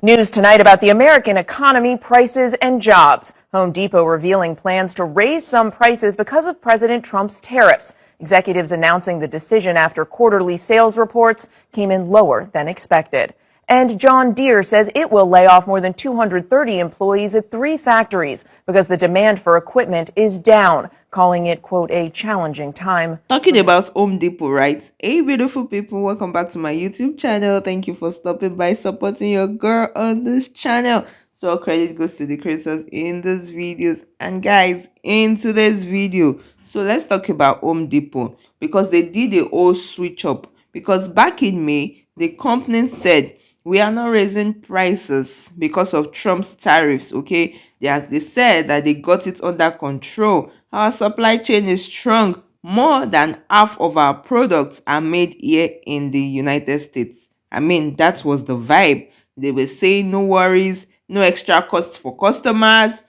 News tonight about the American economy, prices, and jobs. Home Depot revealing plans to raise some prices because of President Trump's tariffs. Executives announcing the decision after quarterly sales reports came in lower than expected. And John Deere says it will lay off more than 230 employees at 3 factories because the demand for equipment is down, calling it, quote, a challenging time. Talking about Home Depot, right? Hey, beautiful people, welcome back to my YouTube channel. Thank you for stopping by, supporting your girl on this channel. So all credit goes to the creators in this videos. And guys, in today's video, so let's talk about Home Depot because they did a whole switch up. Because back in May, the company said we are not raising prices because of Trump's tariffs. Okay, they said that they got it under control. Our supply chain is strong. More than half of our products are made here in the United States. I mean, that was the vibe. They were saying no worries, no extra costs for customers.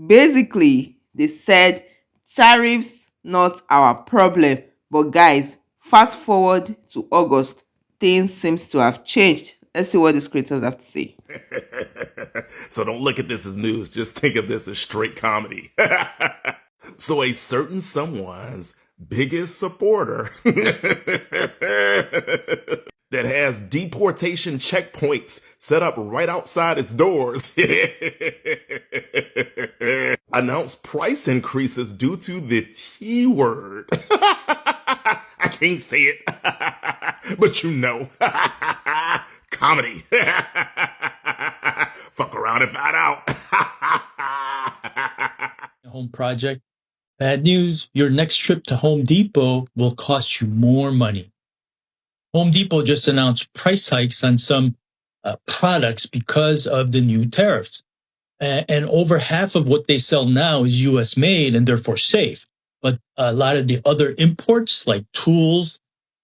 Basically, they said tariffs not our problem. But guys, fast forward to August, things seems to have changed. Let's see what these creators have to say. So don't look at this as news. Just think of this as straight comedy. So a certain someone's biggest supporter that has deportation checkpoints set up right outside its doors announced price increases due to the T word. I can't say it, but you know. Comedy. Fuck around and find out. Home project. Bad news, your next trip to Home Depot will cost you more money. Home Depot just announced price hikes on some products because of the new tariffs. And over half of what they sell now is US made and therefore safe. But a lot of the other imports like tools,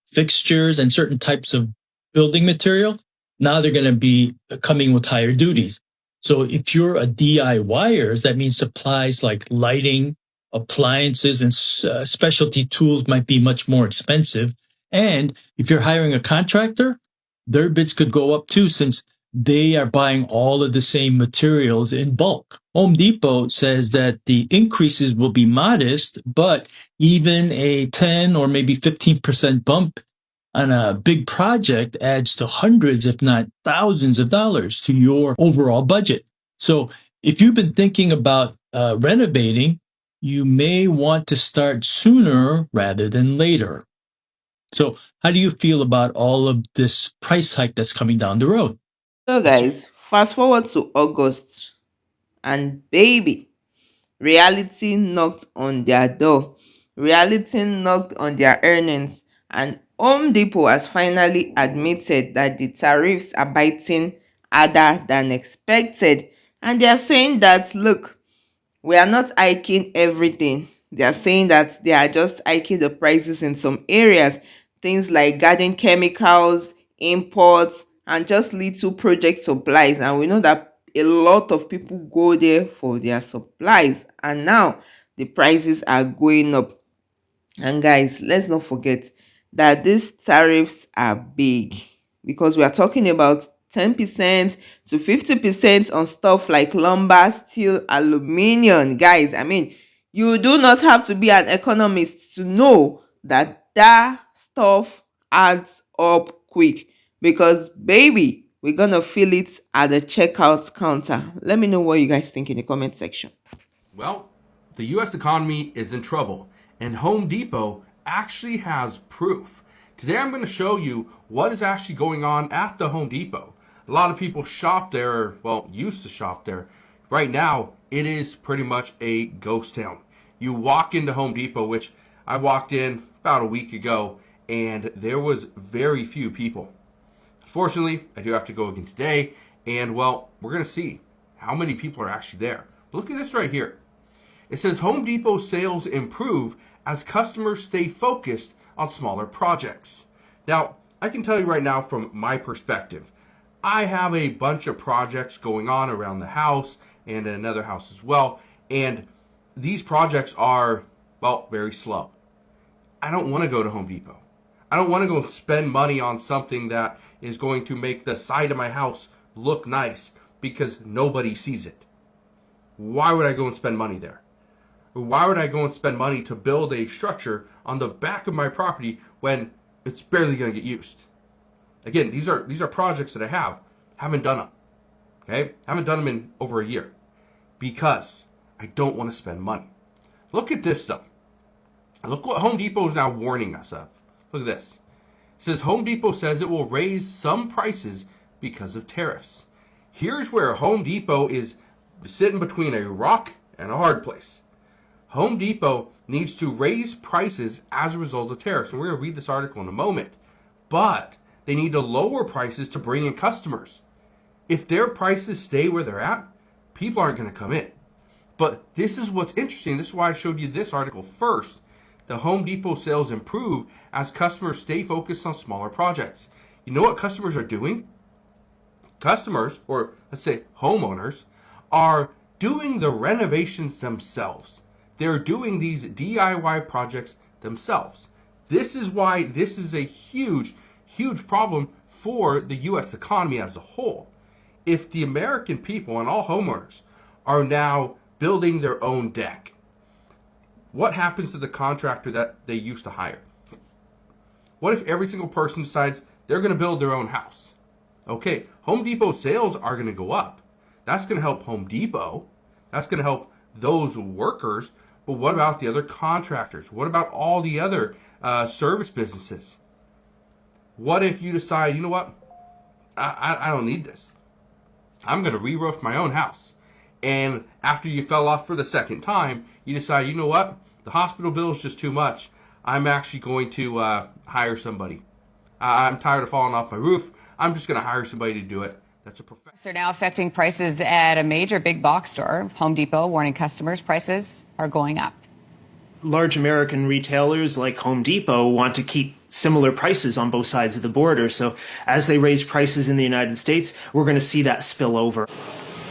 fixtures, and certain types of building material, now they're going to be coming with higher duties. So if you're a DIYer, that means supplies like lighting, appliances, and specialty tools might be much more expensive. And if you're hiring a contractor, their bids could go up too, since they are buying all of the same materials in bulk. Home Depot says that the increases will be modest, but even a 10 or maybe 15% bump on a big project adds to hundreds, if not thousands of dollars to your overall budget. So if you've been thinking about renovating, you may want to start sooner rather than later. So how do you feel about all of this price hike that's coming down the road? So guys, fast forward to August and baby, reality knocked on their door. Reality knocked on their earnings, and Home Depot has finally admitted that the tariffs are biting harder than expected. And they are saying that, look, we are not hiking everything. They are saying that they are just hiking the prices in some areas, things like garden chemicals, imports, and just little project supplies. And we know that a lot of people go there for their supplies, and now the prices are going up. And guys, let's not forget that these tariffs are big, because we are talking about 10% to 50% on stuff like lumber, steel, aluminium. Guys, I mean, you do not have to be an economist to know that that stuff adds up quick, because baby, we're gonna feel it at the checkout counter. Let me know what you guys think in the comment section. Well, the U.S. economy is in trouble, and Home Depot actually has proof. Today I'm going to show you what is actually going on at the Home Depot. A lot of people shop there, well, used to shop there. Right now, it is pretty much a ghost town. You walk into Home Depot, which I walked in about a week ago, and there was very few people. Unfortunately, I do have to go again today, and well, we're going to see how many people are actually there. Look at this right here. It says Home Depot sales improve as customers stay focused on smaller projects. Now, I can tell you right now from my perspective, I have a bunch of projects going on around the house and in another house as well, and these projects are, well, very slow. I don't want to go to Home Depot. I don't want to go spend money on something that is going to make the side of my house look nice because nobody sees it. Why would I go and spend money there? Why would I go and spend money to build a structure on the back of my property when it's barely going to get used? Again, these are projects that I haven't done them. Okay, haven't done them in over a year because I don't want to spend money. Look at this though. Look what Home Depot is now warning us of. Look at this. It says Home Depot says it will raise some prices because of tariffs. Here's where Home Depot is sitting between a rock and a hard place. Home Depot needs to raise prices as a result of tariffs. And we're going to read this article in a moment. But they need to lower prices to bring in customers. If their prices stay where they're at, people aren't going to come in. But this is what's interesting. This is why I showed you this article first. The Home Depot sales improve as customers stay focused on smaller projects. You know what customers are doing? Customers, or let's say homeowners, are doing the renovations themselves. They're doing these DIY projects themselves. This is why this is a huge, huge problem for the U.S. economy as a whole. If the American people and all homeowners are now building their own deck, what happens to the contractor that they used to hire? What if every single person decides they're going to build their own house? Okay, Home Depot sales are going to go up. That's going to help Home Depot. That's going to help those workers. But what about the other contractors? What about all the other service businesses? What if you decide, you know what? I don't need this. I'm going to re-roof my own house. And after you fell off for the second time, you decide, you know what? The hospital bill is just too much. I'm actually going to hire somebody. I'm tired of falling off my roof. I'm just going to hire somebody to do it. That's a professional. Are now affecting prices at a major big box store. Home Depot warning customers prices are going up. Large American retailers like Home Depot want to keep similar prices on both sides of the border. So as they raise prices in the United States, we're going to see that spill over.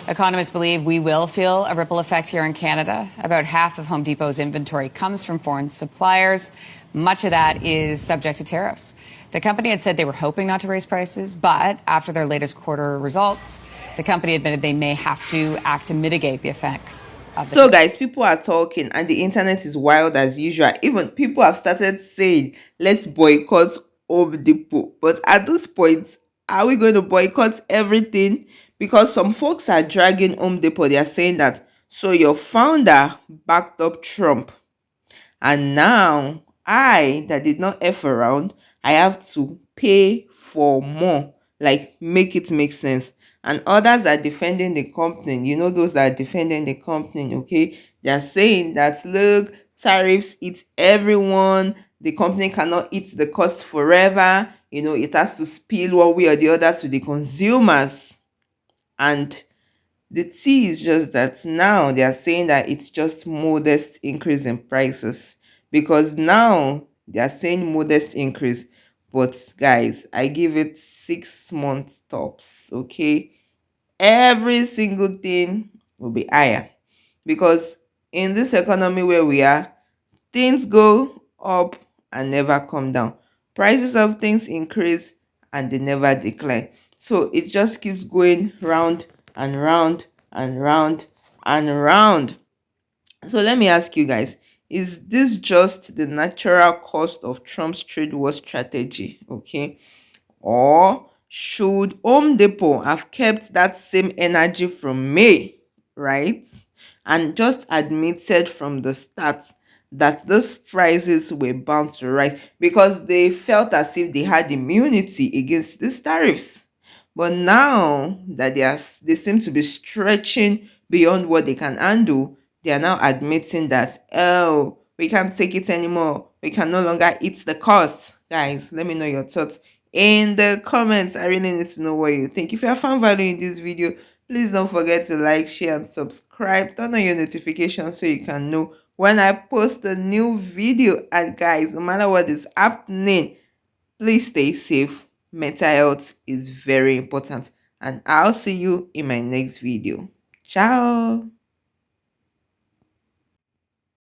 Economists believe we will feel a ripple effect here in Canada. About half of Home Depot's inventory comes from foreign suppliers. Much of that is subject to tariffs. The company had said they were hoping not to raise prices, but after their latest quarter results, the company admitted they may have to act to mitigate the effects of the So guys, people are talking and the internet is wild as usual. Even people have started saying, let's boycott Home Depot. But at this point, are we going to boycott everything? Because some folks are dragging Home Depot. They are saying that, so your founder backed up Trump. And now I, that did not F around, I have to pay for more. Like, make it make sense. And others are defending the company. You know, those that are defending the company, okay? They are saying that, look, tariffs eat everyone. The company cannot eat the cost forever. You know, it has to spill one way or the other to the consumers. And the tea is just that now they are saying that it's just modest increase in prices. Because now they are saying modest increase. But guys, I give it 6 months tops, okay? Every single thing will be higher. Because in this economy where we are, things go up and never come down. Prices of things increase and they never decline. So it just keeps going round and round and round and round. So let me ask you guys, is this just the natural cost of Trump's trade war strategy? Okay. Or should Home Depot have kept that same energy from May, right? And just admitted from the start that these prices were bound to rise because they felt as if they had immunity against these tariffs. But now that they seem to be stretching beyond what they can handle, they are now admitting that, oh, we can't take it anymore. We can no longer eat the cost. Guys, let me know your thoughts in the comments. I really need to know what you think. If you have found value in this video, please don't forget to like, share, and subscribe. Turn on your notifications so you can know when I post a new video. And guys, no matter what is happening, please stay safe. Mental health is very important. And I'll see you in my next video. Ciao.